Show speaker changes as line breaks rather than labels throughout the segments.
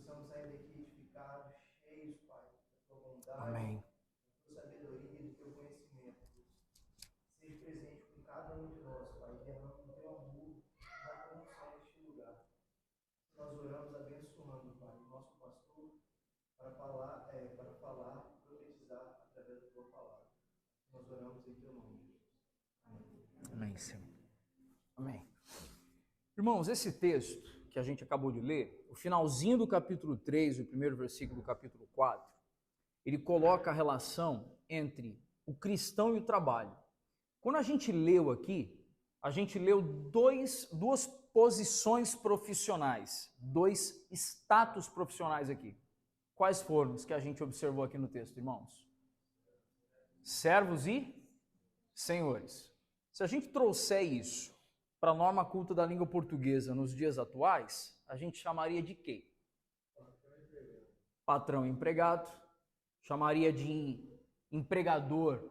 possamos sair daqui edificados, cheios, Pai, da tua bondade,
Amém.
da tua sabedoria e do teu conhecimento. Seja presente com cada um de nós, Pai, derrama o teu amor na condição deste lugar. Nós oramos abençoando, Pai, o nosso pastor para falar, profetizar através da tua palavra. Nós oramos em teu nome, Jesus.
Amém, Senhor. Amém. Irmãos, esse texto que a gente acabou de ler, o finalzinho do capítulo 3, o primeiro versículo do capítulo 4, ele coloca a relação entre o cristão e o trabalho. Quando a gente leu aqui, a gente leu duas posições profissionais, dois status profissionais aqui. Quais foram os que a gente observou aqui no texto, irmãos? Servos e senhores. Se a gente trouxer isso para a norma culta da língua portuguesa nos dias atuais, a gente chamaria de quê? Patrão e empregado, chamaria de empregador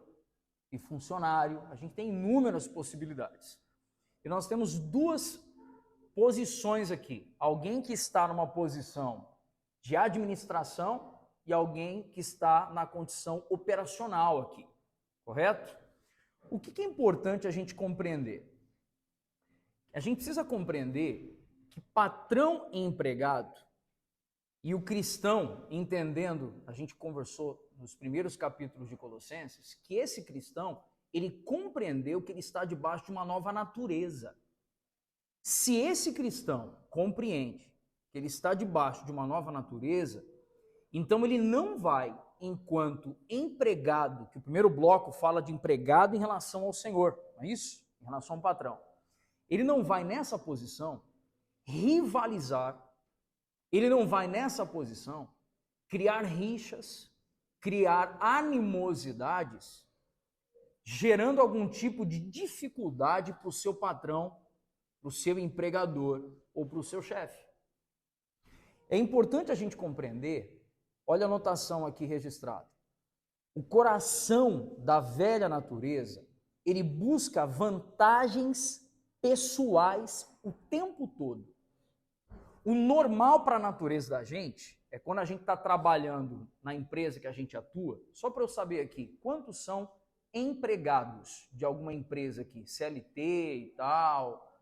e funcionário. A gente tem inúmeras possibilidades. E nós temos duas posições aqui. Alguém que está numa posição de administração e alguém que está na condição operacional aqui. Correto? O que é importante a gente compreender? A gente precisa compreender que patrão e empregado e o cristão, entendendo, a gente conversou nos primeiros capítulos de Colossenses, que esse cristão, ele compreendeu que ele está debaixo de uma nova natureza. Se esse cristão compreende que ele está debaixo de uma nova natureza, então ele não vai, enquanto empregado, que o primeiro bloco fala de empregado em relação ao Senhor, não é isso? Em relação ao patrão. Ele não vai nessa posição rivalizar, ele não vai nessa posição criar rixas, criar animosidades, gerando algum tipo de dificuldade para o seu patrão, para o seu empregador ou para o seu chefe. É importante a gente compreender, olha a anotação aqui registrada. O coração da velha natureza, ele busca vantagens pessoais o tempo todo. O normal para a natureza da gente é quando a gente está trabalhando na empresa que a gente atua, só para eu saber aqui, quantos são empregados de alguma empresa aqui, CLT e tal.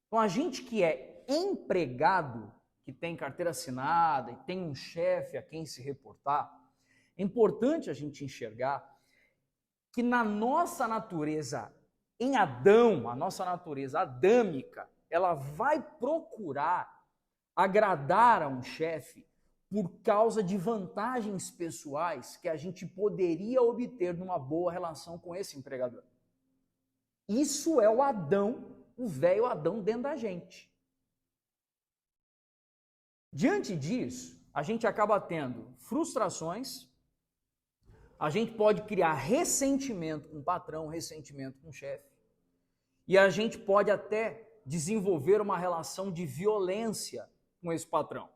Então a gente que é empregado, que tem carteira assinada e tem um chefe a quem se reportar, é importante a gente enxergar que na nossa natureza, em Adão, a nossa natureza adâmica, ela vai procurar agradar a um chefe por causa de vantagens pessoais que a gente poderia obter numa boa relação com esse empregador. Isso é o Adão, o velho Adão dentro da gente. Diante disso, a gente acaba tendo frustrações, a gente pode criar ressentimento com o patrão, ressentimento com o chefe, e a gente pode até desenvolver uma relação de violência com esse patrão.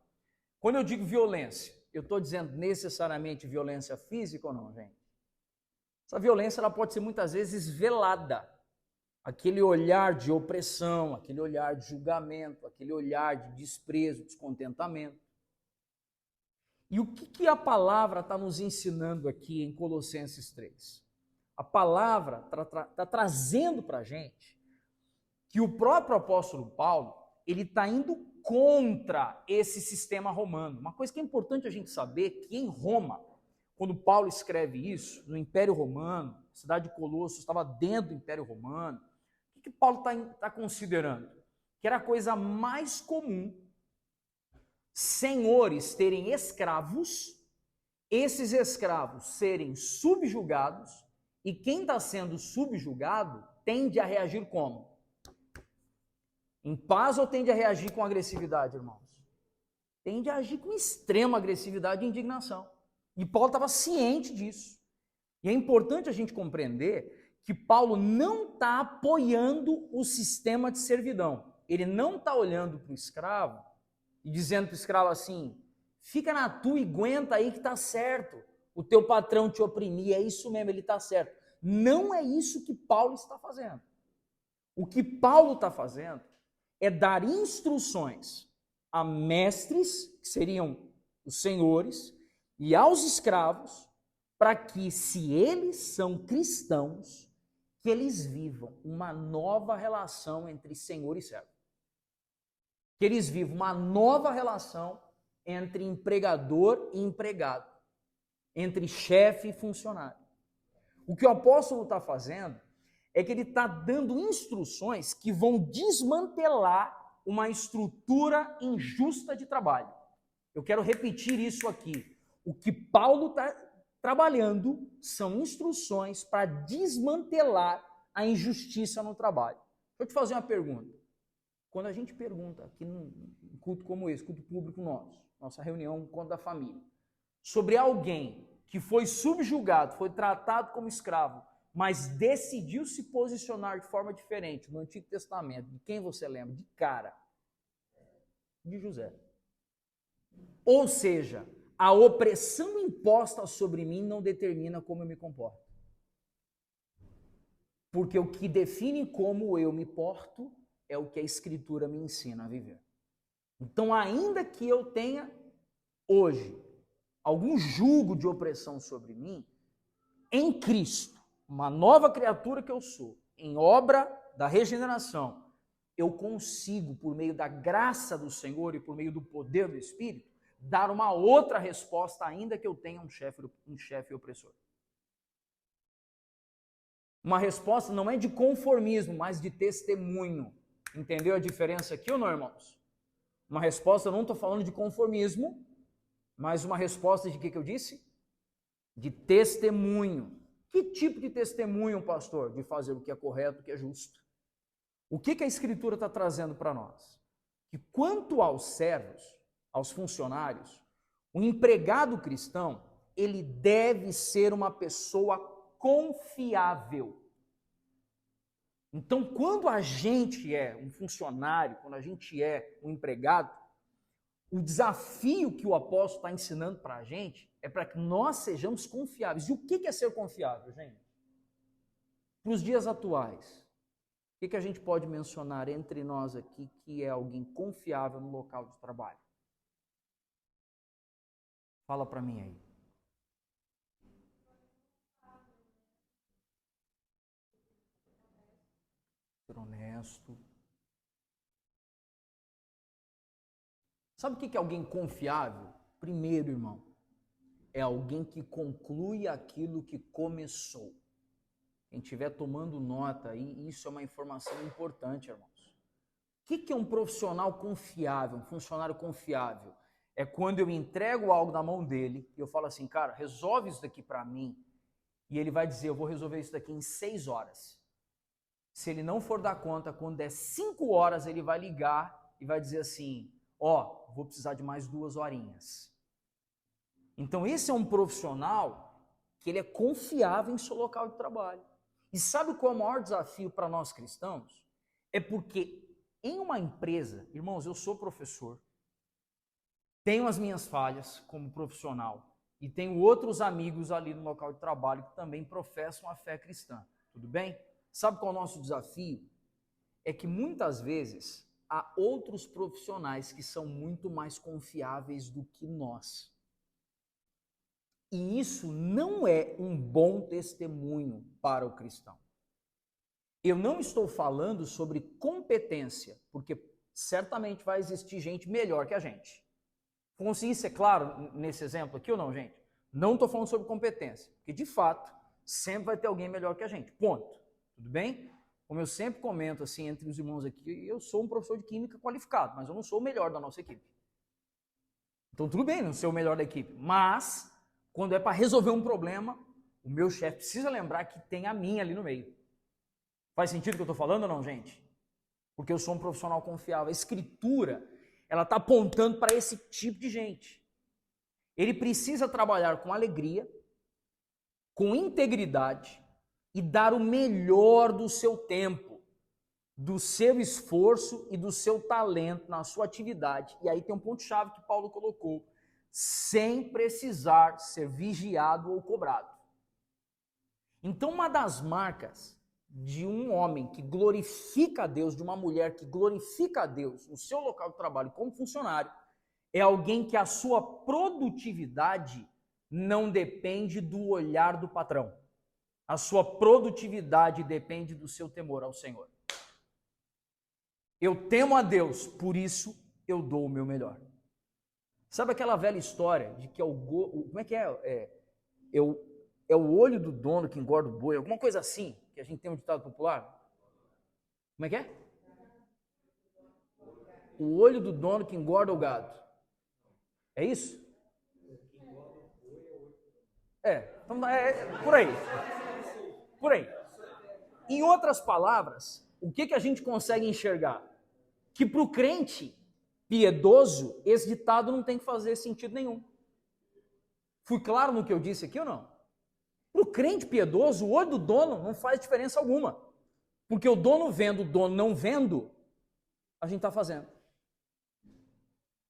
Quando eu digo violência, eu estou dizendo necessariamente violência física ou não, gente? Essa violência ela pode ser muitas vezes velada. Aquele olhar de opressão, aquele olhar de julgamento, aquele olhar de desprezo, descontentamento. E o que a palavra está nos ensinando aqui em Colossenses 3? A palavra está trazendo para a gente que o próprio apóstolo Paulo, ele está indo contra esse sistema romano. Uma coisa que é importante a gente saber, que em Roma, quando Paulo escreve isso, no Império Romano, a cidade de Colossos estava dentro do Império Romano, o que Paulo está considerando? Que era a coisa mais comum senhores terem escravos, esses escravos serem subjugados, e quem está sendo subjugado tende a reagir como? Em paz ou tende a reagir com agressividade, irmãos? Tende a agir com extrema agressividade e indignação. E Paulo estava ciente disso. E é importante a gente compreender que Paulo não está apoiando o sistema de servidão. Ele não está olhando para o escravo e dizendo para o escravo assim, fica na tua e aguenta aí que está certo. O teu patrão te oprimir, é isso mesmo, ele está certo. Não é isso que Paulo está fazendo. O que Paulo está fazendo é dar instruções a mestres, que seriam os senhores e aos escravos, para que, se eles são cristãos, que eles vivam uma nova relação entre senhor e servo. Que eles vivam uma nova relação entre empregador e empregado, entre chefe e funcionário. O que o apóstolo está fazendo é que ele está dando instruções que vão desmantelar uma estrutura injusta de trabalho. Eu quero repetir isso aqui. O que Paulo está trabalhando são instruções para desmantelar a injustiça no trabalho. Deixa eu te fazer uma pergunta. Quando a gente pergunta aqui num culto como esse, culto público nosso, nossa reunião, encontro da família, sobre alguém que foi subjugado, foi tratado como escravo, mas decidiu se posicionar de forma diferente no Antigo Testamento, de quem você lembra? De cara. De José. Ou seja, a opressão imposta sobre mim não determina como eu me comporto. Porque o que define como eu me porto é o que a Escritura me ensina a viver. Então, ainda que eu tenha hoje algum jugo de opressão sobre mim, em Cristo, uma nova criatura que eu sou, em obra da regeneração, eu consigo, por meio da graça do Senhor e por meio do poder do Espírito, dar uma outra resposta, ainda que eu tenha um chefe opressor. Uma resposta não é de conformismo, mas de testemunho. Entendeu a diferença aqui ou não, irmãos? Uma resposta, eu não estou falando de conformismo, mas uma resposta de que eu disse? De testemunho. Que tipo de testemunho, pastor? De fazer o que é correto, o que é justo. O que a Escritura está trazendo para nós? Que quanto aos servos, aos funcionários, o empregado cristão, ele deve ser uma pessoa confiável. Então, quando a gente é um funcionário, quando a gente é um empregado, o desafio que o apóstolo está ensinando para a gente é para que nós sejamos confiáveis. E o que é ser confiável, gente? Para os dias atuais, o que a gente pode mencionar entre nós aqui que é alguém confiável no local de trabalho? Fala para mim aí. Ser honesto. Sabe o que é alguém confiável? Primeiro, irmão, é alguém que conclui aquilo que começou. Quem estiver tomando nota aí, isso é uma informação importante, irmãos. O que é um profissional confiável, um funcionário confiável? É quando eu entrego algo na mão dele e eu falo assim, cara, resolve isso daqui para mim. E ele vai dizer, eu vou resolver isso daqui em 6 horas. Se ele não for dar conta, quando der 5 horas, ele vai ligar e vai dizer assim, vou precisar de mais 2 horinhas. Então esse é um profissional que ele é confiável em seu local de trabalho. E sabe qual é o maior desafio para nós cristãos? É porque em uma empresa, irmãos, eu sou professor, tenho as minhas falhas como profissional e tenho outros amigos ali no local de trabalho que também professam a fé cristã, tudo bem? Sabe qual é o nosso desafio? É que muitas vezes há outros profissionais que são muito mais confiáveis do que nós. E isso não é um bom testemunho para o cristão. Eu não estou falando sobre competência, porque certamente vai existir gente melhor que a gente. Consegui ser claro nesse exemplo aqui ou não, gente? Não estou falando sobre competência, porque de fato sempre vai ter alguém melhor que a gente, ponto. Tudo bem? Como eu sempre comento assim entre os irmãos aqui, eu sou um professor de química qualificado, mas eu não sou o melhor da nossa equipe. Então tudo bem não ser o melhor da equipe, mas quando é para resolver um problema, o meu chefe precisa lembrar que tem a minha ali no meio. Faz sentido o que eu estou falando ou não, gente? Porque eu sou um profissional confiável. A Escritura, ela está apontando para esse tipo de gente. Ele precisa trabalhar com alegria, com integridade e dar o melhor do seu tempo, do seu esforço e do seu talento na sua atividade. E aí tem um ponto-chave que Paulo colocou. Sem precisar ser vigiado ou cobrado. Então, uma das marcas de um homem que glorifica a Deus, de uma mulher que glorifica a Deus no seu local de trabalho como funcionário, é alguém que a sua produtividade não depende do olhar do patrão. A sua produtividade depende do seu temor ao Senhor. Eu temo a Deus, por isso eu dou o meu melhor. Sabe aquela velha história de que como é que é? É o olho do dono que engorda o boi, alguma coisa assim, que a gente tem um ditado popular? Como é que é? O olho do dono que engorda o gado. É isso? Então por aí. Por aí. Em outras palavras, o que a gente consegue enxergar? Que para o crente piedoso, esse ditado não tem que fazer sentido nenhum. Fui claro no que eu disse aqui ou não? Para o crente piedoso, o olho do dono não faz diferença alguma. Porque o dono vendo, o dono não vendo, a gente está fazendo.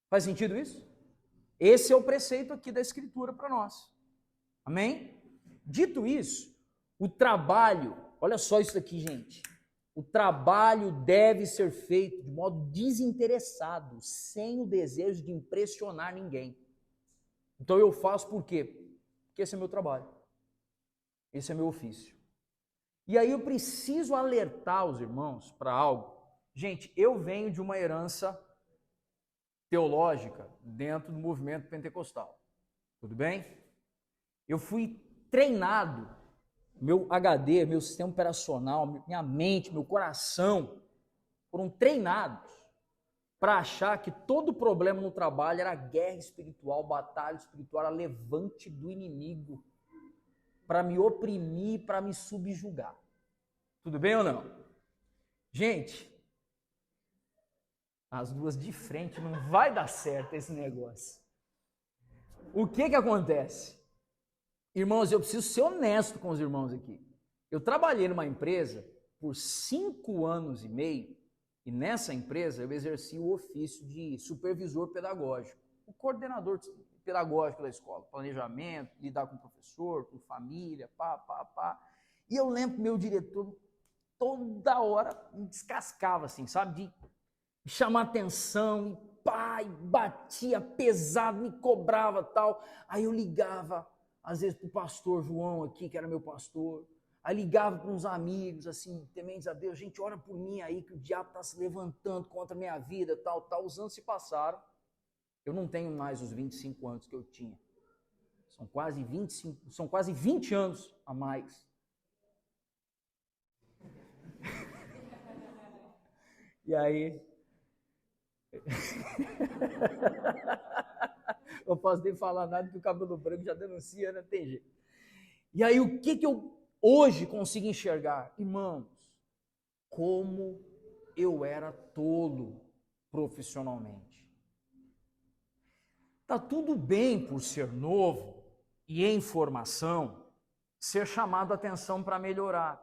Faz sentido isso? Esse é o preceito aqui da Escritura para nós. Amém? Dito isso, o trabalho, olha só isso aqui, gente. O trabalho deve ser feito de modo desinteressado, sem o desejo de impressionar ninguém. Então eu faço por quê? Porque esse é meu trabalho. Esse é meu ofício. E aí eu preciso alertar os irmãos para algo. Gente, eu venho de uma herança teológica dentro do movimento pentecostal. Tudo bem? Eu fui treinado, meu HD, meu sistema operacional, minha mente, meu coração, foram treinados para achar que todo problema no trabalho era guerra espiritual, batalha espiritual, era levante do inimigo para me oprimir, para me subjugar. Tudo bem ou não? Gente, as duas de frente não vai dar certo esse negócio. O que acontece? Irmãos, eu preciso ser honesto com os irmãos aqui. Eu trabalhei numa empresa por 5 anos e meio, e nessa empresa eu exerci o ofício de supervisor pedagógico, o coordenador pedagógico da escola, planejamento, lidar com o professor, com família, E eu lembro que meu diretor toda hora me descascava, assim, sabe, de chamar atenção, e batia pesado, me cobrava tal. Aí eu ligava, às vezes, para o pastor João aqui, que era meu pastor, aí ligava para uns amigos, assim, tementes a Deus, gente, ora por mim aí, que o diabo está se levantando contra a minha vida, tal. Os anos se passaram, eu não tenho mais os 25 anos que eu tinha, são quase 20 anos a mais. E aí, eu posso nem falar nada que o cabelo branco já denuncia, né? Tem jeito. E aí, o que eu hoje consigo enxergar? Irmãos, como eu era tolo profissionalmente. Tá tudo bem por ser novo e em formação, ser chamado a atenção para melhorar.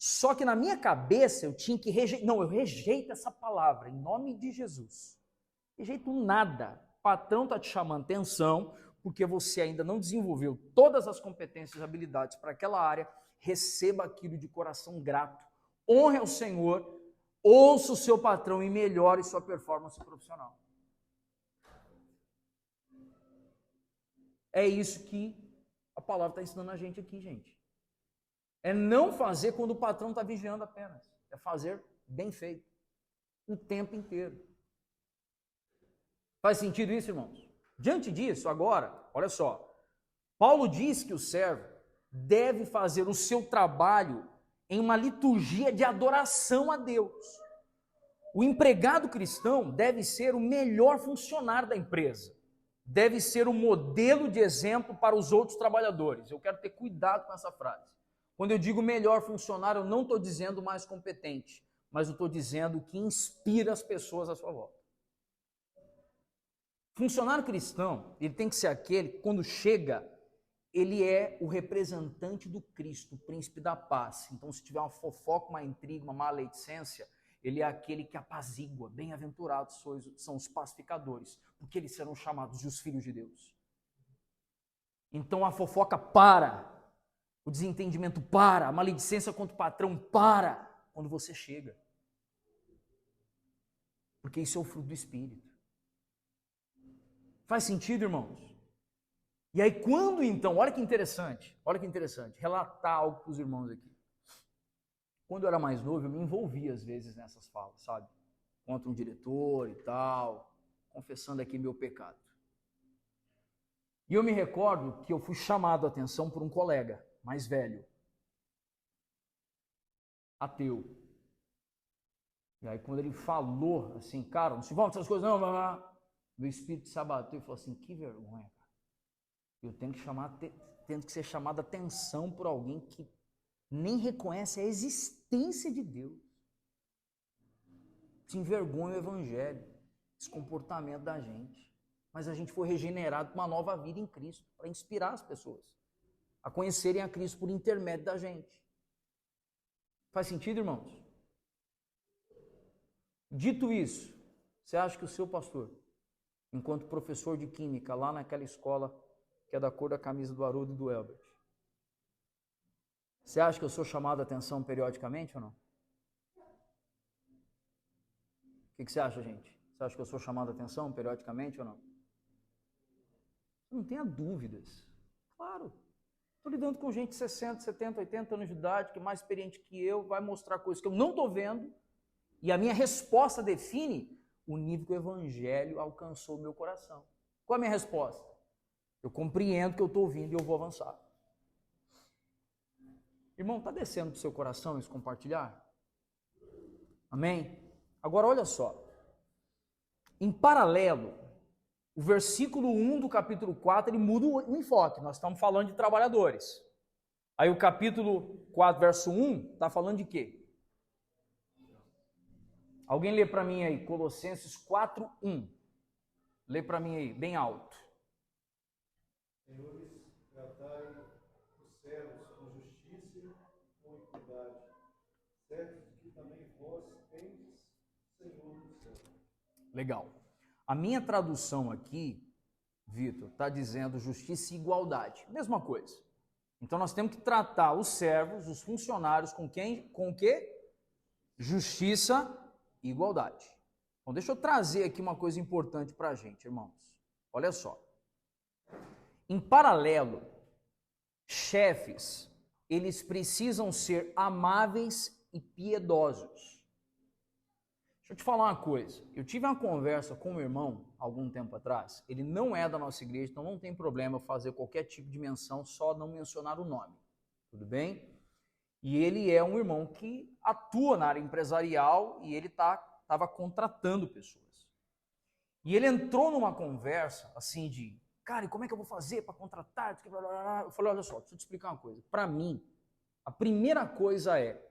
Só que na minha cabeça eu tinha que rejeitar. Não, eu rejeito essa palavra, em nome de Jesus. Rejeito nada. O patrão está te chamando atenção, porque você ainda não desenvolveu todas as competências e habilidades para aquela área. Receba aquilo de coração grato. Honre ao Senhor, ouça o seu patrão e melhore sua performance profissional. É isso que a palavra está ensinando a gente aqui, gente. É não fazer quando o patrão está vigiando apenas. É fazer bem feito. O tempo inteiro. Faz sentido isso, irmãos? Diante disso, agora, olha só. Paulo diz que o servo deve fazer o seu trabalho em uma liturgia de adoração a Deus. O empregado cristão deve ser o melhor funcionário da empresa. Deve ser um modelo de exemplo para os outros trabalhadores. Eu quero ter cuidado com essa frase. Quando eu digo melhor funcionário, eu não estou dizendo mais competente, mas eu estou dizendo que inspira as pessoas à sua volta. Funcionário cristão, ele tem que ser aquele que, quando chega, ele é o representante do Cristo, o príncipe da paz. Então, se tiver uma fofoca, uma intriga, uma maledicência, ele é aquele que apazigua. Bem-aventurados são os pacificadores, porque eles serão chamados de os filhos de Deus. Então, a fofoca para. O desentendimento para, a maledicência contra o patrão para quando você chega. Porque isso é o fruto do Espírito. Faz sentido, irmãos? E aí quando então, olha que interessante, relatar algo para os irmãos aqui. Quando eu era mais novo, eu me envolvia às vezes nessas falas, sabe? Contra um diretor e tal, confessando aqui meu pecado. E eu me recordo que eu fui chamado a atenção por um colega mais velho, ateu. E aí quando ele falou assim, cara, não se vão essas coisas não, meu espírito se abateu e falou assim, que vergonha, cara. Eu tenho que ser chamado a atenção por alguém que nem reconhece a existência de Deus. Se envergonha o evangelho, esse comportamento da gente. Mas a gente foi regenerado para uma nova vida em Cristo, para inspirar as pessoas a conhecerem a Cristo por intermédio da gente. Faz sentido, irmãos? Dito isso, você acha que o seu pastor, enquanto professor de química lá naquela escola que é da cor da camisa do Haroldo e do Elbert, você acha que eu sou chamado a atenção periodicamente ou não? O que você acha, gente? Você acha que eu sou chamado a atenção periodicamente ou não? Não tenha dúvidas. Claro. Estou lidando com gente de 60, 70, 80 anos de idade, que é mais experiente que eu, vai mostrar coisas que eu não estou vendo, e a minha resposta define o nível que o evangelho alcançou o meu coração. Qual é a minha resposta? Eu compreendo que eu estou ouvindo e eu vou avançar. Irmão, está descendo para o seu coração isso compartilhar? Amém? Agora olha só. Em paralelo, o versículo 1 do capítulo 4, ele muda o enfoque. Nós estamos falando de trabalhadores. Aí o capítulo 4, verso 1, está falando de quê? Alguém lê para mim aí, Colossenses 4, 1. Lê para mim aí, bem alto.
Senhores, tratai os servos com justiça e com equidade, certo que também vós tendes Senhor do céu.
Legal. A minha tradução aqui, Vitor, está dizendo justiça e igualdade. Mesma coisa. Então nós temos que tratar os servos, os funcionários, com quem? Com o quê? Justiça e igualdade. Então deixa eu trazer aqui uma coisa importante para a gente, irmãos. Olha só. Em paralelo, chefes, eles precisam ser amáveis e piedosos. Deixa eu te falar uma coisa. Eu tive uma conversa com um irmão, algum tempo atrás. Ele não é da nossa igreja, então não tem problema eu fazer qualquer tipo de menção, só não mencionar o nome. Tudo bem? E ele é um irmão que atua na área empresarial e ele estava contratando pessoas. E ele entrou numa conversa assim de, cara, e como é que eu vou fazer para contratar? Eu falei, olha só, deixa eu te explicar uma coisa. Para mim, a primeira coisa é,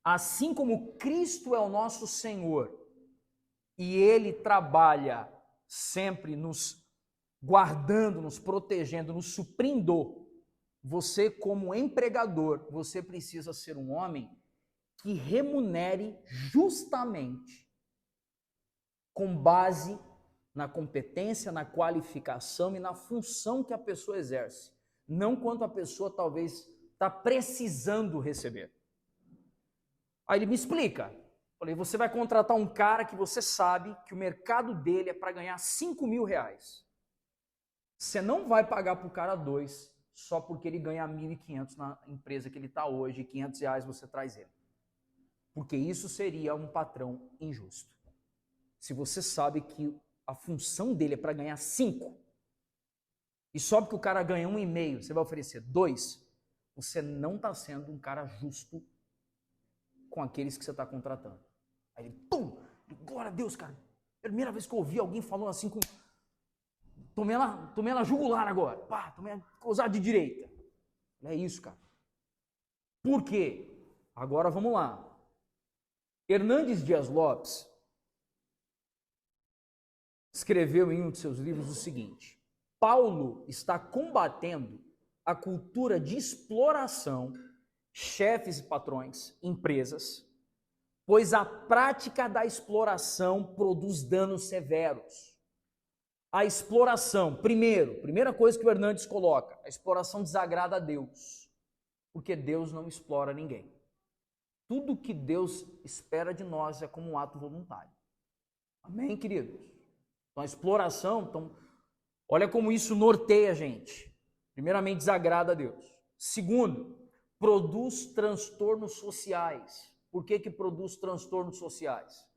assim como Cristo é o nosso Senhor e Ele trabalha sempre nos guardando, nos protegendo, nos suprindo, você como empregador, você precisa ser um homem que remunere justamente com base na competência, na qualificação e na função que a pessoa exerce, não quanto a pessoa talvez está precisando receber. Aí ele me explica. Falei, você vai contratar um cara que você sabe que o mercado dele é para ganhar R$5.000. Você não vai pagar para o cara 2 só porque ele ganha 1.500 na empresa que ele está hoje e R$500 você traz ele. Porque isso seria um patrão injusto. Se você sabe que a função dele é para ganhar 5 e só porque o cara ganha 1,5 você vai oferecer 2, você não está sendo um cara justo com aqueles que você está contratando. Aí ele, pum, glória a Deus, cara. Primeira vez que eu ouvi alguém falando assim com... Tomei ela jugular agora. Pá, tomei ela cruzada de direita. É isso, cara. Por quê? Agora vamos lá. Hernandes Dias Lopes escreveu em um de seus livros o seguinte: Paulo está combatendo a cultura de exploração, chefes e patrões, empresas, pois a prática da exploração produz danos severos. A exploração, primeira coisa que o Hernandes coloca, a exploração desagrada a Deus, porque Deus não explora ninguém. Tudo que Deus espera de nós é como um ato voluntário. Amém, queridos? Então a exploração, Olha como isso norteia a gente. Primeiramente, desagrada a Deus. Segundo, produz transtornos sociais. Por que que produz transtornos sociais?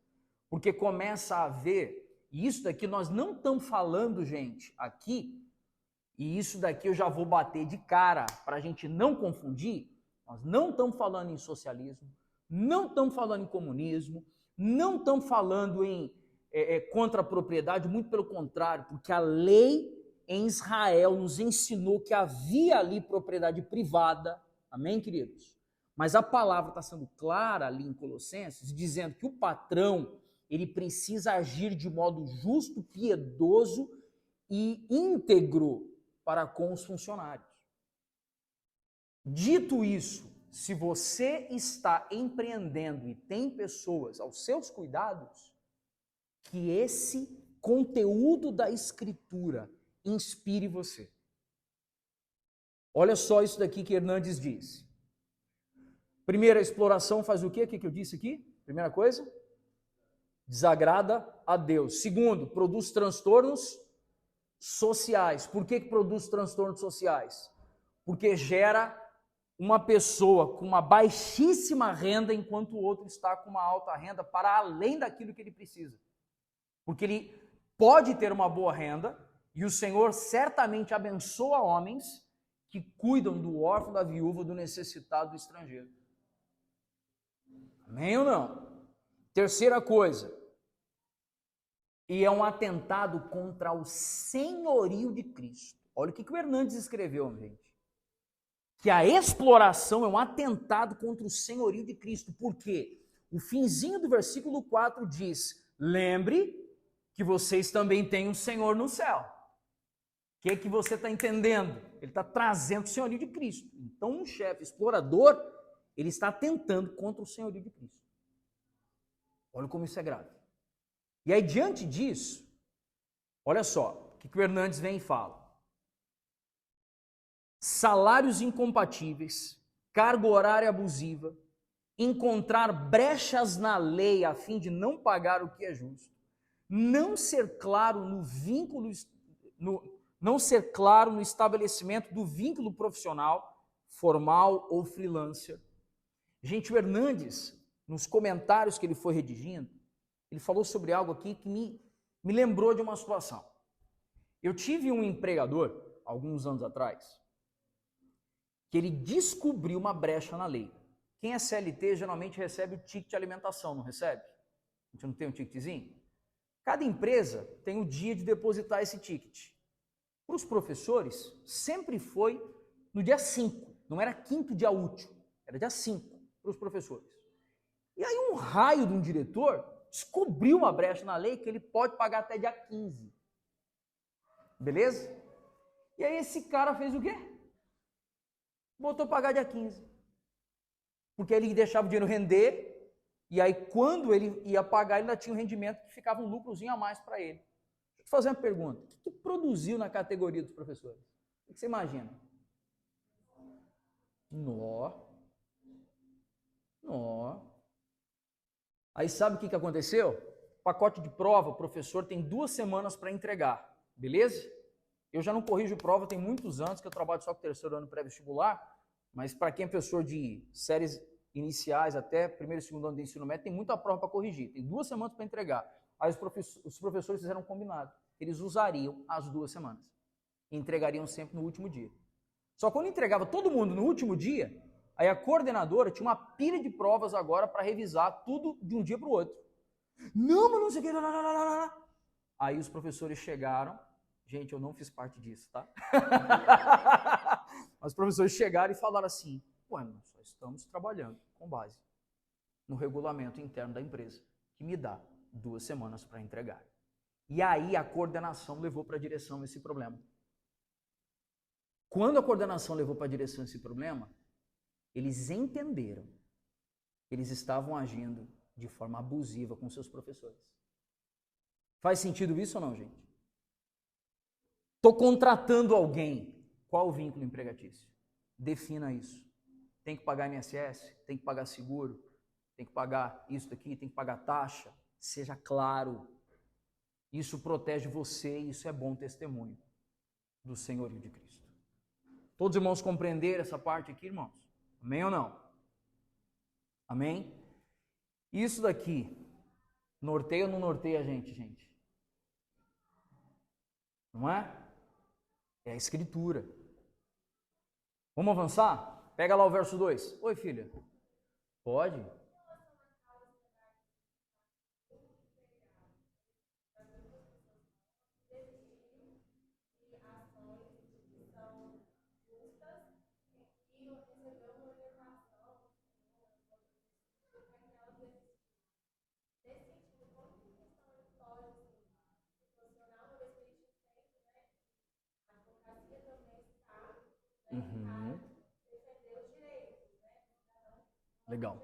Porque começa a haver, e isso daqui nós não estamos falando, gente, aqui, e isso daqui eu já vou bater de cara para a gente não confundir, nós não estamos falando em socialismo, não estamos falando em comunismo, não estamos falando em contra a propriedade, muito pelo contrário, porque a lei em Israel nos ensinou que havia ali propriedade privada, amém, queridos? Mas a palavra está sendo clara ali em Colossenses, dizendo que o patrão, ele precisa agir de modo justo, piedoso e íntegro para com os funcionários. Dito isso, se você está empreendendo e tem pessoas aos seus cuidados, que esse conteúdo da Escritura inspire você. Olha só isso daqui que Hernandes diz. Primeira, a exploração faz o quê? O que eu disse aqui? Primeira coisa, desagrada a Deus. Segundo, produz transtornos sociais. Por que produz transtornos sociais? Porque gera uma pessoa com uma baixíssima renda, enquanto o outro está com uma alta renda, para além daquilo que ele precisa. Porque ele pode ter uma boa renda, e o Senhor certamente abençoa homens que cuidam do órfão, da viúva, do necessitado, do estrangeiro. Amém ou não? Terceira coisa, e é um atentado contra o senhorio de Cristo. Olha o que o Hernandes escreveu, gente. Que a exploração é um atentado contra o senhorio de Cristo. Por quê? O finzinho do versículo 4 diz: lembre que vocês também têm um Senhor no céu. O que é que você está entendendo? Ele está trazendo o senhorio de Cristo. Então, um chefe explorador, ele está atentando contra o senhorio de Cristo. Olha como isso é grave. E aí, diante disso, olha só, o que o Hernandes vem e fala. Salários incompatíveis, carga horária abusiva, encontrar brechas na lei a fim de não pagar o que é justo, não ser claro no vínculo, não ser claro no estabelecimento do vínculo profissional, formal ou freelancer. Gente, o Hernandes, nos comentários que ele foi redigindo, ele falou sobre algo aqui que me lembrou de uma situação. Eu tive um empregador, alguns anos atrás, que ele descobriu uma brecha na lei. Quem é CLT geralmente recebe o ticket de alimentação, não recebe? A gente não tem um ticketzinho? Cada empresa tem o dia de depositar esse ticket. Para os professores, sempre foi no dia 5, não era quinto dia útil, era dia 5 para os professores. E aí um raio de um diretor descobriu uma brecha na lei que ele pode pagar até dia 15. Beleza? E aí esse cara fez o quê? Botou pagar dia 15. Porque ele deixava o dinheiro render, e aí quando ele ia pagar, ele ainda tinha um rendimento que ficava um lucrozinho a mais para ele. Deixa eu te fazer uma pergunta. O que produziu na categoria dos professores? O que você imagina? Nó. Aí sabe o que aconteceu? Pacote de prova, o professor tem 2 semanas para entregar, beleza? Eu já não corrijo prova, tem muitos anos que eu trabalho só com o 3º ano pré-vestibular, mas para quem é professor de séries iniciais até 1º e 2º ano de ensino médio, tem muita prova para corrigir, tem 2 semanas para entregar. Aí os professores fizeram um combinado, eles usariam as 2 semanas e entregariam sempre no último dia. Só que quando entregava todo mundo no último dia, aí a coordenadora tinha uma pilha de provas agora para revisar tudo de um dia para o outro. Não, mas não sei o que. Aí os professores chegaram. Gente, eu não fiz parte disso, tá? Mas os professores chegaram e falaram assim: ué, nós só estamos trabalhando com base no regulamento interno da empresa, que me dá 2 semanas para entregar. E aí a coordenação levou para a direção esse problema. Quando a coordenação levou para a direção esse problema, eles entenderam que eles estavam agindo de forma abusiva com seus professores. Faz sentido isso ou não, gente? Estou contratando alguém. Qual o vínculo empregatício? Defina isso. Tem que pagar INSS, tem que pagar seguro, tem que pagar isso daqui, tem que pagar taxa. Seja claro. Isso protege você e isso é bom testemunho. do senhorio de Cristo. Todos os irmãos compreenderam essa parte aqui, irmãos? Amém ou não? Amém? Isso daqui, norteia ou não norteia a gente? Não é? É a Escritura. Vamos avançar? Pega lá o verso 2. Oi, filha. Pode? Uhum. Legal.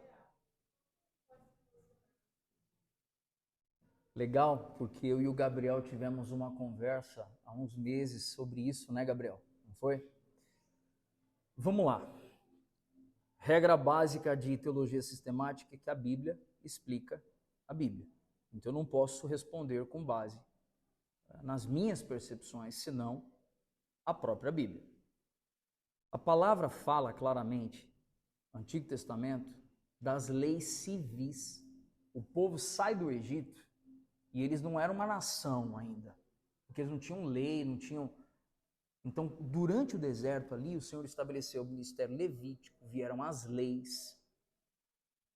Legal, porque eu e o Gabriel tivemos uma conversa há uns meses sobre isso, né, Gabriel? Não foi? Vamos lá. Regra básica de teologia sistemática é que a Bíblia explica a Bíblia. Então eu não posso responder com base nas minhas percepções, senão a própria Bíblia. A palavra fala claramente, no Antigo Testamento, das leis civis. O povo sai do Egito e eles não eram uma nação ainda, porque eles não tinham lei, não tinham... Então, durante o deserto ali, o Senhor estabeleceu o ministério levítico, vieram as leis.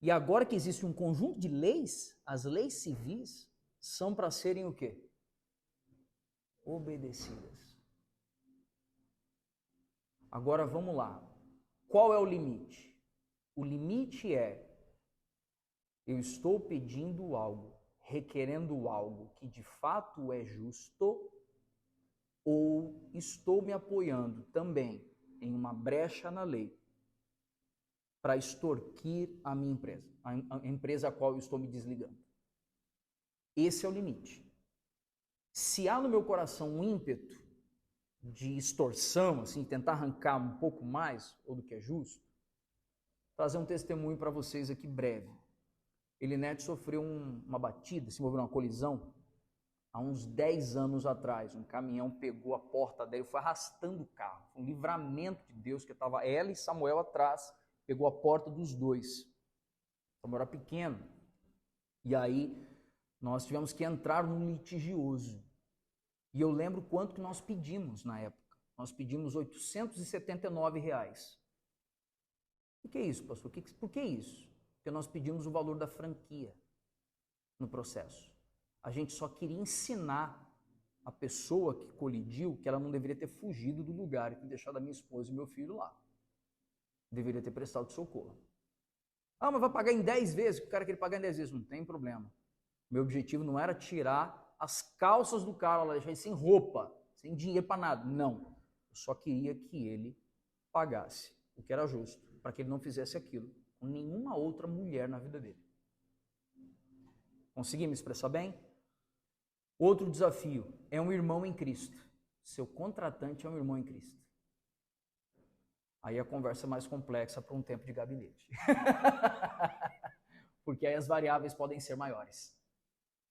E agora que existe um conjunto de leis, as leis civis são para serem o quê? Obedecidas. Agora vamos lá. Qual é o limite? O limite é: eu estou pedindo algo, requerendo algo que de fato é justo, ou estou me apoiando também em uma brecha na lei para extorquir a minha empresa, a empresa a qual eu estou me desligando. Esse é o limite. Se há no meu coração um ímpeto de extorsão, assim, tentar arrancar um pouco mais ou do que é justo, trazer um testemunho para vocês aqui breve. Elineto sofreu uma batida, se envolveu numa colisão há uns 10 anos atrás. Um caminhão pegou a porta dele, foi arrastando o carro. Foi um livramento de Deus, que estava ela e Samuel atrás, pegou a porta dos dois. Samuel era pequeno. E aí nós tivemos que entrar num litigioso. E eu lembro quanto que nós pedimos na época. Nós pedimos R$879. O que é isso, pastor? Por que isso? Porque nós pedimos o valor da franquia no processo. A gente só queria ensinar a pessoa que colidiu que ela não deveria ter fugido do lugar e ter deixado a minha esposa e meu filho lá. Deveria ter prestado socorro. Ah, mas vai pagar em 10 vezes? O cara quer pagar em 10 vezes. Não tem problema. Meu objetivo não era tirar as calças do cara, deixar ele sem roupa, sem dinheiro para nada. Não. Eu só queria que ele pagasse o que era justo, para que ele não fizesse aquilo com nenhuma outra mulher na vida dele. Consegui me expressar bem? Outro desafio é um irmão em Cristo. Seu contratante é um irmão em Cristo. Aí a conversa é mais complexa para um tempo de gabinete. Porque aí as variáveis podem ser maiores.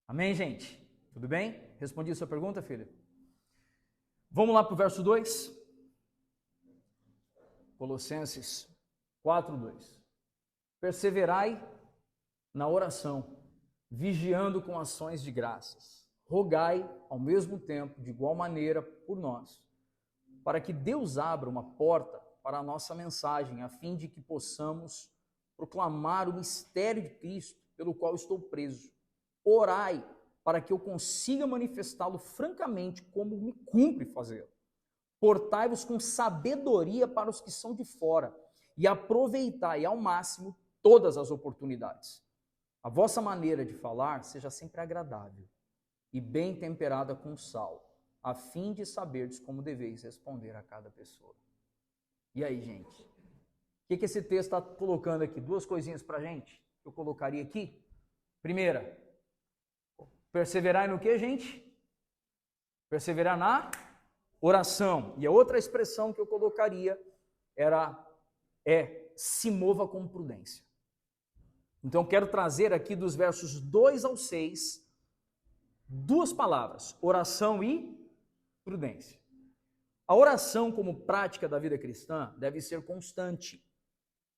Amém, gente? Tudo bem? Respondi a sua pergunta, filho? Vamos lá para o verso 2. Colossenses 4:2. Perseverai na oração, vigiando com ações de graças. Rogai, ao mesmo tempo, de igual maneira, por nós, para que Deus abra uma porta para a nossa mensagem, a fim de que possamos proclamar o mistério de Cristo, pelo qual estou preso. Orai, para que eu consiga manifestá-lo francamente, como me cumpre fazê-lo. Portai-vos com sabedoria para os que são de fora, e aproveitai ao máximo todas as oportunidades. A vossa maneira de falar seja sempre agradável e bem temperada com sal, a fim de saberdes como deveis responder a cada pessoa. E aí, gente? O que esse texto está colocando aqui? Duas coisinhas para a gente que eu colocaria aqui. Primeira, perseverar no que, gente? Perseverar na oração. E a outra expressão que eu colocaria é se mova com prudência. Então, quero trazer aqui dos versos 2 ao 6, duas palavras, oração e prudência. A oração como prática da vida cristã deve ser constante.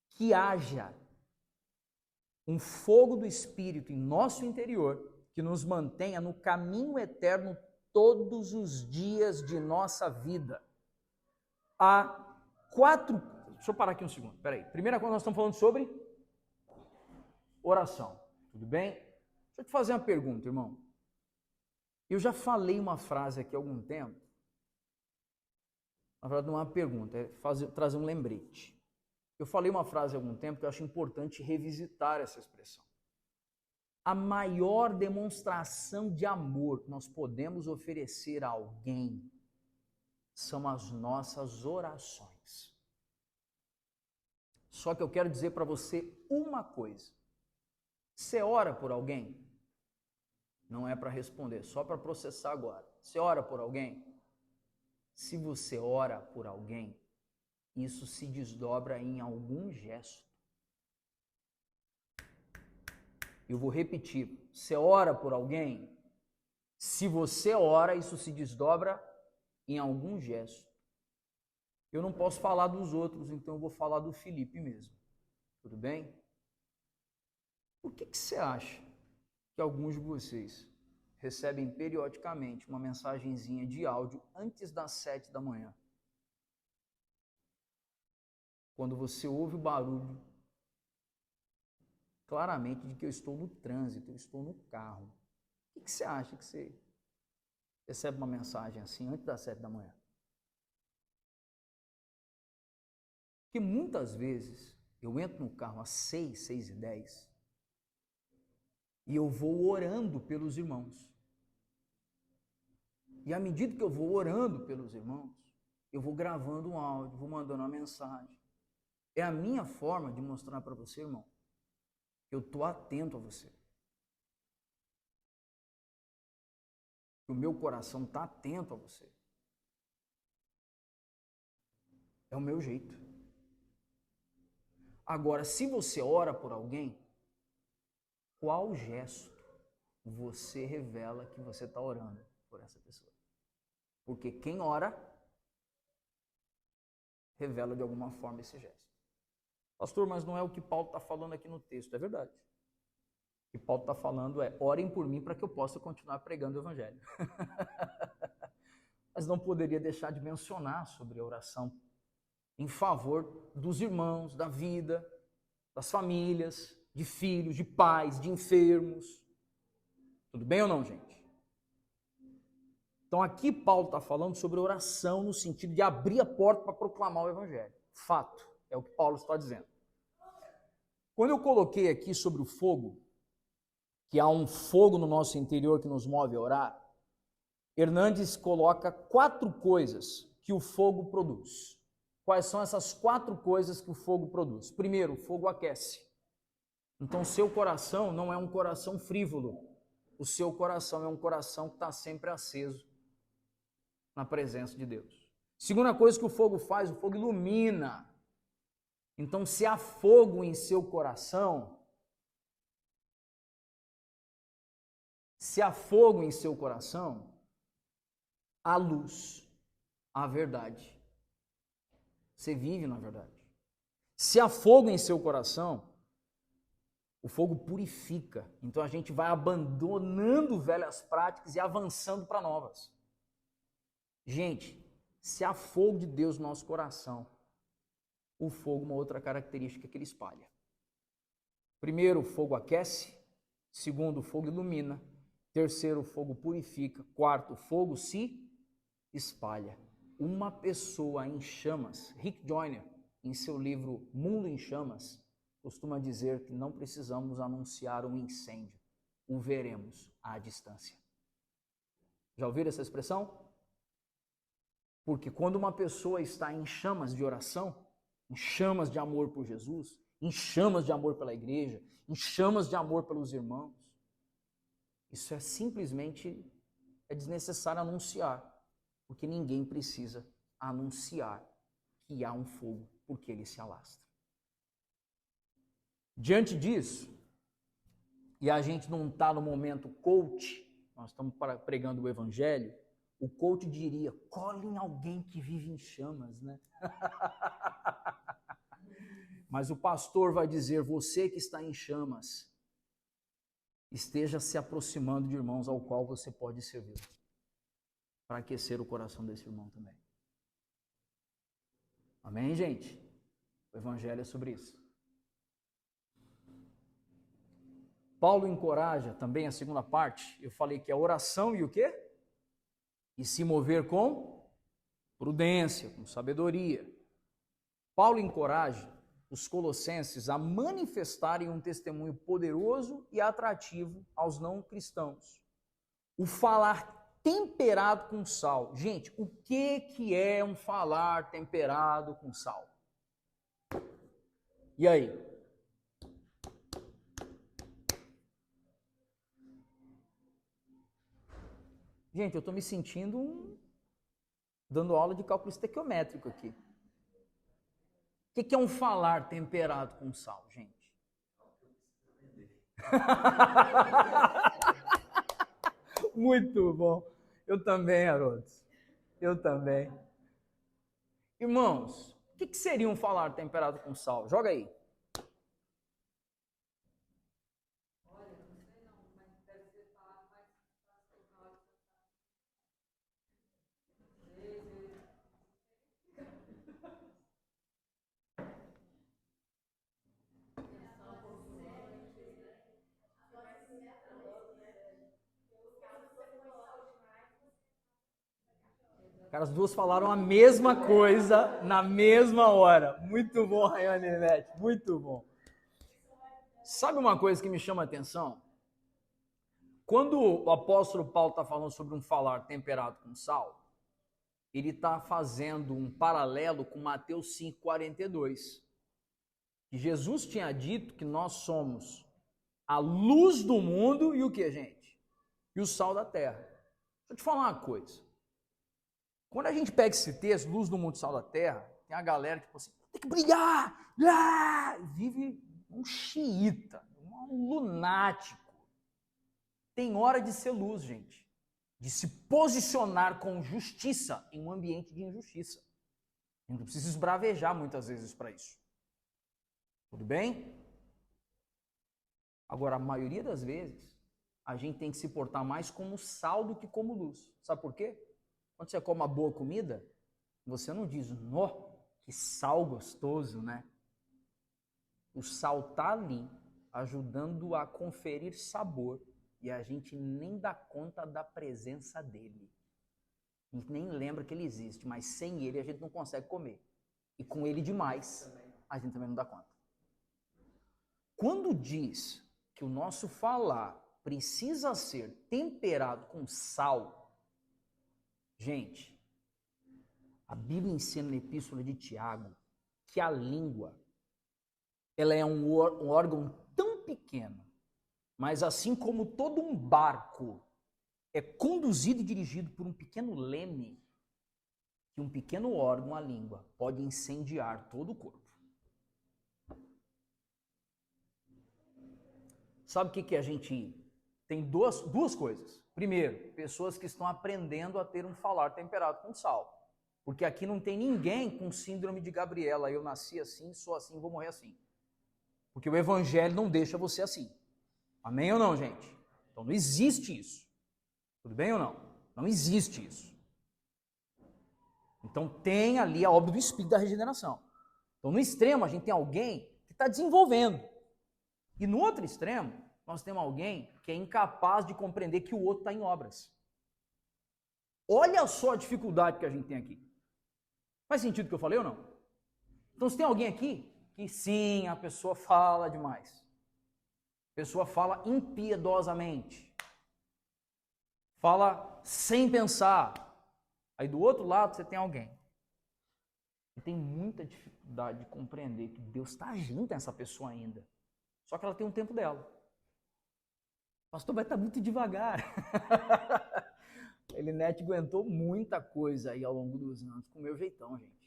Que haja um fogo do Espírito em nosso interior que nos mantenha no caminho eterno todos os dias de nossa vida. Deixa eu parar aqui um segundo, peraí. Primeira coisa, nós estamos falando sobre oração, tudo bem? Deixa eu te fazer uma pergunta, irmão. Eu já falei uma frase aqui há algum tempo. Na verdade, não é uma pergunta, é trazer um lembrete. Eu falei uma frase há algum tempo que eu acho importante revisitar essa expressão. A maior demonstração de amor que nós podemos oferecer a alguém são as nossas orações. Só que eu quero dizer para você uma coisa. Você ora por alguém? Não é para responder, só para processar agora. Você ora por alguém? Se você ora por alguém, isso se desdobra em algum gesto. Eu vou repetir. Você ora por alguém? Se você ora, isso se desdobra em algum gesto. Eu não posso falar dos outros, então eu vou falar do Felipe mesmo. Tudo bem? Por que você acha que alguns de vocês recebem periodicamente uma mensagenzinha de áudio antes das 7 da manhã? Quando você ouve o barulho, claramente, de que eu estou no trânsito, eu estou no carro. O que você acha que você recebe uma mensagem assim antes das 7 da manhã? Porque muitas vezes eu entro no carro às 6, 6h10 e eu vou orando pelos irmãos. E à medida que eu vou orando pelos irmãos, eu vou gravando um áudio, vou mandando uma mensagem. É a minha forma de mostrar para você, irmão, que eu estou atento a você. Que o meu coração está atento a você. É o meu jeito. Agora, se você ora por alguém, qual gesto você revela que você está orando por essa pessoa? Porque quem ora, revela de alguma forma esse gesto. Pastor, mas não é o que Paulo está falando aqui no texto. É verdade. O que Paulo está falando é: orem por mim para que eu possa continuar pregando o evangelho. Mas não poderia deixar de mencionar sobre a oração em favor dos irmãos, da vida, das famílias, de filhos, de pais, de enfermos. Tudo bem ou não, gente? Então aqui Paulo está falando sobre oração no sentido de abrir a porta para proclamar o evangelho. Fato, é o que Paulo está dizendo. Quando eu coloquei aqui sobre o fogo, que há um fogo no nosso interior que nos move a orar, Hernandes coloca 4 coisas que o fogo produz. Quais são essas 4 coisas que o fogo produz? Primeiro, o fogo aquece. Então, seu coração não é um coração frívolo. O seu coração é um coração que está sempre aceso na presença de Deus. Segunda coisa que o fogo faz, o fogo ilumina. Então, se há fogo em seu coração, há luz, há verdade. Você vive na verdade. Se há fogo em seu coração, o fogo purifica. Então a gente vai abandonando velhas práticas e avançando para novas. Gente, se há fogo de Deus no nosso coração, o fogo, uma outra característica que ele espalha. Primeiro, o fogo aquece. Segundo, o fogo ilumina. Terceiro, o fogo purifica. Quarto, o fogo se espalha. Uma pessoa em chamas, Rick Joyner, em seu livro Mundo em Chamas, costuma dizer que não precisamos anunciar um incêndio, o veremos à distância. Já ouviram essa expressão? Porque quando uma pessoa está em chamas de oração, em chamas de amor por Jesus, em chamas de amor pela igreja, em chamas de amor pelos irmãos, isso é simplesmente desnecessário anunciar, porque ninguém precisa anunciar que há um fogo, porque ele se alastra. Diante disso, e a gente não está no momento coach, nós estamos pregando o evangelho, O coach diria, colhe em alguém que vive em chamas, né? Mas o pastor vai dizer, você que está em chamas, esteja se aproximando de irmãos ao qual você pode servir, para aquecer o coração desse irmão também. Amém, gente? O evangelho é sobre isso. Paulo encoraja também a segunda parte, eu falei que é oração e o quê? E se mover com prudência, com sabedoria. Paulo encoraja os colossenses a manifestarem um testemunho poderoso e atrativo aos não cristãos. O falar temperado com sal. Gente, o que é um falar temperado com sal? E aí? Gente, eu estou me sentindo dando aula de cálculo estequiométrico aqui. O que é um falar temperado com sal, gente? Muito bom. Eu também, Harolds. Eu também. Irmãos, o que seria um falar temperado com sal? Joga aí.
Olha, não sei não, mas deve ser falar mais racional.
Cara, as duas falaram a mesma coisa na mesma hora. Muito bom, Rayane e Nete. Muito bom. Sabe uma coisa que me chama a atenção? Quando o apóstolo Paulo está falando sobre um falar temperado com sal, ele está fazendo um paralelo com Mateus 5,42. Que Jesus tinha dito que nós somos a luz do mundo e o que, gente? E o sal da terra. Deixa eu te falar uma coisa. Quando a gente pega esse texto, luz do mundo, sal da terra, tem a galera que tipo assim, tem que brilhar, vive um xiita, um lunático. Tem hora de ser luz, gente, de se posicionar com justiça em um ambiente de injustiça. A gente não precisa esbravejar muitas vezes para isso. Tudo bem? Agora, a maioria das vezes, a gente tem que se portar mais como sal do que como luz. Sabe por quê? Quando você come uma boa comida, você não diz, nó, que sal gostoso, né? O sal está ali, ajudando a conferir sabor, e a gente nem dá conta da presença dele. A gente nem lembra que ele existe, mas sem ele a gente não consegue comer. E com ele demais, a gente também não dá conta. Quando diz que o nosso falar precisa ser temperado com sal, gente, a Bíblia ensina na Epístola de Tiago que a língua, ela é um órgão tão pequeno, mas assim como todo um barco é conduzido e dirigido por um pequeno leme, que um pequeno órgão, a língua, pode incendiar todo o corpo. Sabe o que a gente tem? Duas coisas. Primeiro, pessoas que estão aprendendo a ter um falar temperado com sal. Porque aqui não tem ninguém com síndrome de Gabriela. Eu nasci assim, sou assim, vou morrer assim. Porque o evangelho não deixa você assim. Amém ou não, gente? Então não existe isso. Tudo bem ou não? Não existe isso. Então tem ali a obra do Espírito da regeneração. Então no extremo a gente tem alguém que está desenvolvendo. E no outro extremo, nós temos alguém que é incapaz de compreender que o outro está em obras. Olha só a dificuldade que a gente tem aqui. Faz sentido o que eu falei ou não? Então, se tem alguém aqui que sim, a pessoa fala demais. A pessoa fala impiedosamente. Fala sem pensar. Aí do outro lado você tem alguém que tem muita dificuldade de compreender que Deus está agindo nessa pessoa ainda. Só que ela tem um tempo dela. O pastor vai estar muito devagar. Ele net aguentou muita coisa aí ao longo dos anos, com o meu jeitão, gente.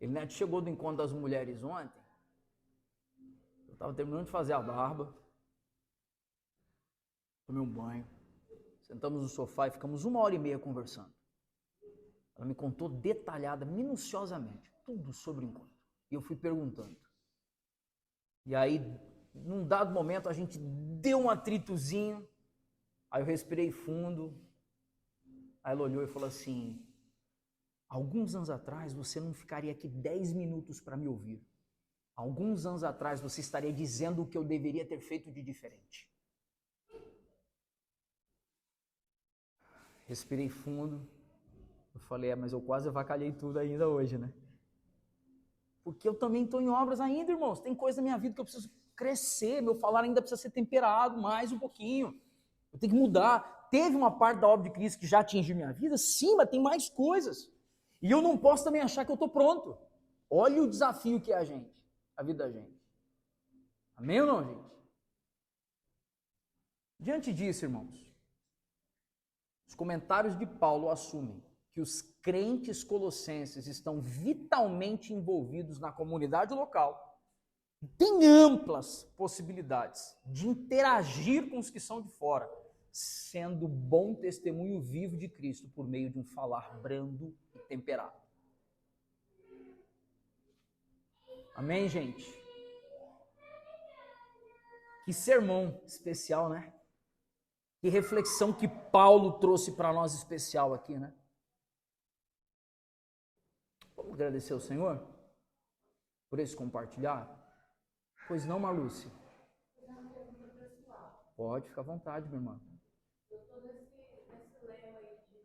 Ele net chegou do encontro das mulheres ontem. Eu estava terminando de fazer a barba. Tomei um banho. Sentamos no sofá e ficamos 1h30 conversando. Ela me contou detalhada, minuciosamente, tudo sobre o encontro. E eu fui perguntando. E aí, num dado momento, a gente deu um atritozinho. Aí eu respirei fundo. Aí ela olhou e falou assim: alguns anos atrás você não ficaria aqui 10 minutos para me ouvir. Alguns anos atrás você estaria dizendo o que eu deveria ter feito de diferente. Respirei fundo. Eu falei, mas eu quase avacalhei tudo ainda hoje, né? Porque eu também estou em obras ainda, irmãos. Tem coisa na minha vida que eu preciso crescer. Meu falar ainda precisa ser temperado mais um pouquinho. Eu tenho que mudar. Teve uma parte da obra de Cristo que já atingiu minha vida? Sim, mas tem mais coisas. E eu não posso também achar que eu estou pronto. Olha o desafio que é a vida da gente. Amém ou não, gente? Diante disso, irmãos, os comentários de Paulo assumem que os crentes colossenses estão vitalmente envolvidos na comunidade local, têm amplas possibilidades de interagir com os que são de fora, sendo bom testemunho vivo de Cristo por meio de um falar brando e temperado. Amém, gente? Que sermão especial, né? Que reflexão que Paulo trouxe para nós especial aqui, né? Vamos agradecer ao Senhor por esse compartilhar? Pois não, Marlúcia? Pode ficar à vontade, minha irmã.
Eu estou nesse lema aí de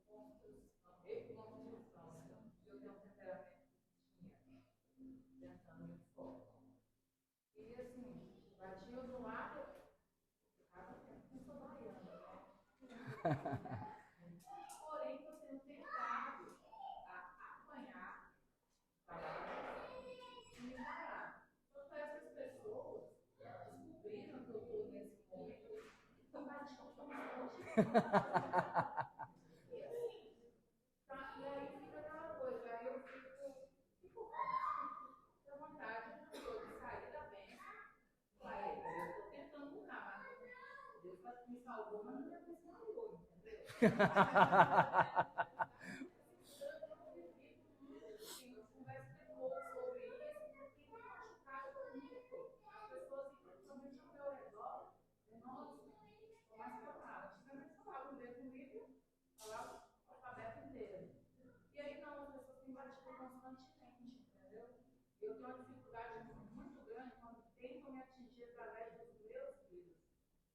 construção, reconstrução, né? Eu tenho um temperamento que tinha, pensando muito forte. E assim, batia de um lado, cada tempo não sou baiana, né? Porém, eu tenho tentado apanhar e me parar. Então, essas pessoas descobriram que eu estou nesse momento, então batiam constante. E assim, tá, e aí fica aquela coisa, aí eu fico com vontade de sair da bênção. Mas eu estou tentando mudar, mas Deus me salvou, mas não me abençoou, entendeu? E aí não, as pessoas têm batido constantemente, entendeu? Eu tenho uma dificuldade muito grande quando tentam me atingir através dos meus filhos,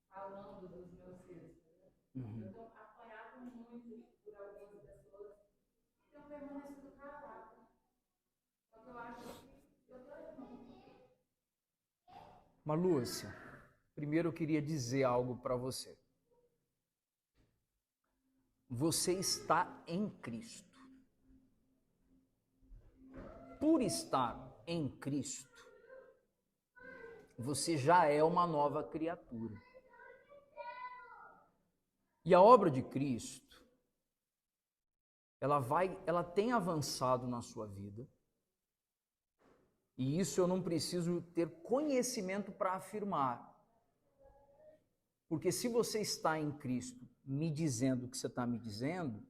falando dos meus filhos, entendeu? Eu tenho apanhado muito por algumas pessoas e tenho permanecido calada. Porque eu acho que eu estou errando.
Marlúcia, primeiro eu queria dizer algo para você. Você está em Cristo. Por estar em Cristo, você já é uma nova criatura. E a obra de Cristo, ela tem avançado na sua vida. E isso eu não preciso ter conhecimento para afirmar. Porque se você está em Cristo me dizendo o que você está me dizendo,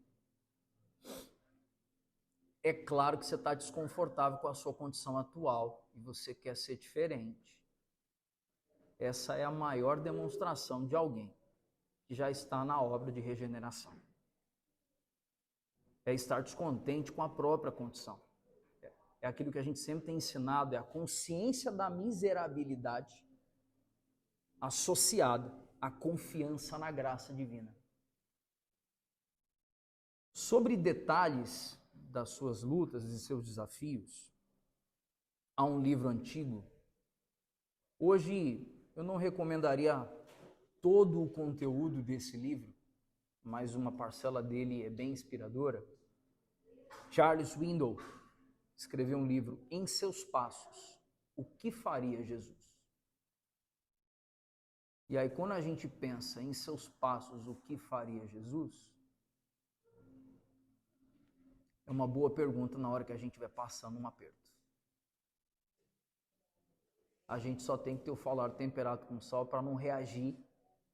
é claro que você está desconfortável com a sua condição atual e você quer ser diferente. Essa é a maior demonstração de alguém que já está na obra de regeneração. É estar descontente com a própria condição. É aquilo que a gente sempre tem ensinado, é a consciência da miserabilidade associada à confiança na graça divina. Sobre detalhes das suas lutas e seus desafios, há um livro antigo. Hoje eu não recomendaria todo o conteúdo desse livro, mas uma parcela dele é bem inspiradora. Charles Swindoll escreveu um livro, Em Seus Passos, o que faria Jesus? E aí quando a gente pensa em seus passos, o que faria Jesus? É uma boa pergunta na hora que a gente vai passando um aperto. A gente só tem que ter o falar temperado com sal para não reagir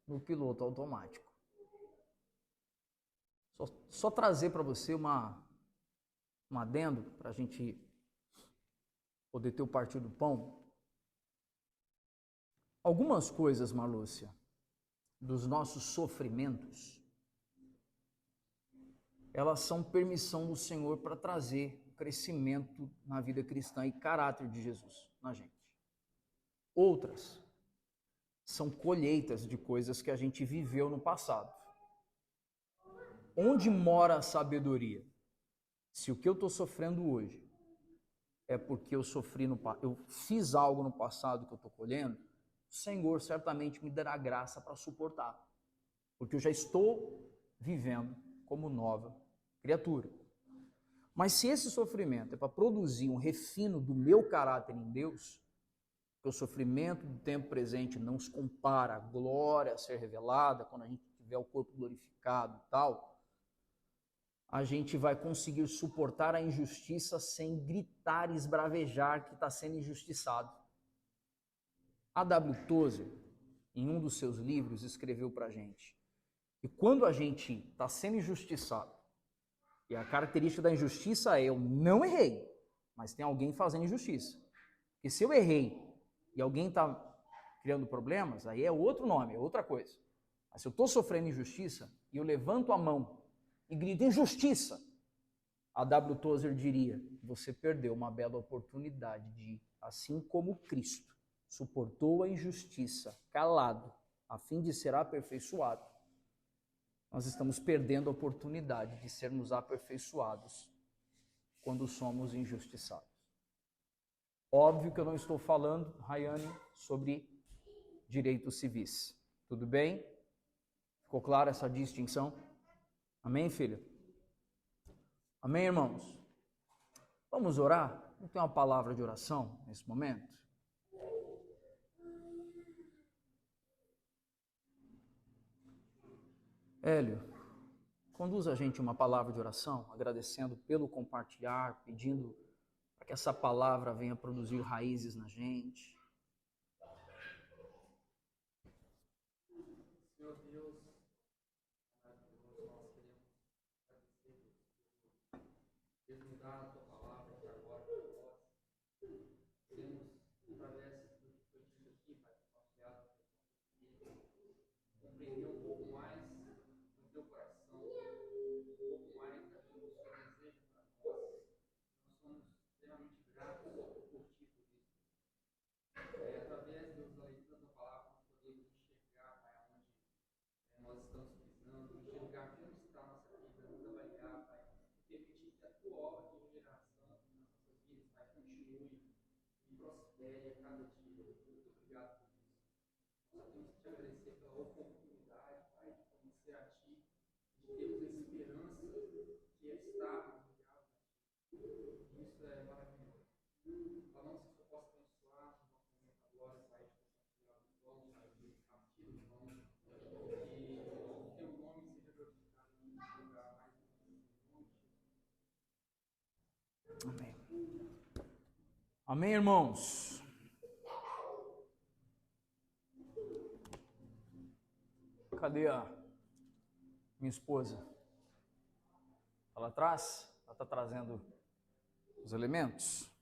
no piloto automático. Só trazer para você um adendo, para a gente poder ter o partir do pão. Algumas coisas, Marlúcia, dos nossos sofrimentos, elas são permissão do Senhor para trazer crescimento na vida cristã e caráter de Jesus na gente. Outras são colheitas de coisas que a gente viveu no passado. Onde mora a sabedoria? Se o que eu estou sofrendo hoje é porque eu fiz algo no passado que eu estou colhendo, o Senhor certamente me dará graça para suportar, porque eu já estou vivendo como nova criatura. Mas se esse sofrimento é para produzir um refino do meu caráter em Deus, que o sofrimento do tempo presente não se compara à glória a ser revelada, quando a gente tiver o corpo glorificado e tal, a gente vai conseguir suportar a injustiça sem gritar e esbravejar que está sendo injustiçado. A W. Tozer, em um dos seus livros, escreveu para a gente que quando a gente está sendo injustiçado, e a característica da injustiça é eu não errei, mas tem alguém fazendo injustiça. Porque se eu errei e alguém está criando problemas, aí é outro nome, é outra coisa. Mas se eu estou sofrendo injustiça e eu levanto a mão e grito injustiça, a W. Tozer diria, você perdeu uma bela oportunidade de, assim como Cristo suportou a injustiça calado, a fim de ser aperfeiçoado, nós estamos perdendo a oportunidade de sermos aperfeiçoados quando somos injustiçados. Óbvio que eu não estou falando, Rayane, sobre direitos civis. Tudo bem? Ficou clara essa distinção? Amém, filha? Amém, irmãos? Vamos orar? Não tem uma palavra de oração nesse momento? Hélio, conduz a gente uma palavra de oração, agradecendo pelo compartilhar, pedindo para que essa palavra venha produzir raízes na gente.
Senhor Deus, maravilhoso, nós queremos agradecer por mudar a tua palavra para agora para nós. Queremos, através do que foi dito aqui, Pai, compartilhado compreender um pouco mais do teu coração, um pouco mais daquilo que o Senhor deseja para nós. Nós somos extremamente gratos por ti, por isso. Através, Deus, da leitura da palavra, nós podemos enxergar, Pai, onde nós estamos pisando, enxergar como está a nossa vida, avaliar, Pai, e permitir que a tua obra de regeneração nas nossas vidas, Pai, continue e prospere a cada dia. Muito obrigado por isso. Nós temos que te agradecer pela oportunidade, Pai, de conhecer a Ti, de termos a esperança que é estarmos ligados a Ti. Isso é maravilhoso. Falamos que o Senhor possa abençoar no nosso momento da glória, Pai, de possamos tirar do pão, Pai, de partir do pão, e o Teu nome seja glorificado em lugar mais uma vez, em nome de Jesus.
Amém. Amém, irmãos? Cadê a minha esposa? Ela atrás? Ela está trazendo os elementos?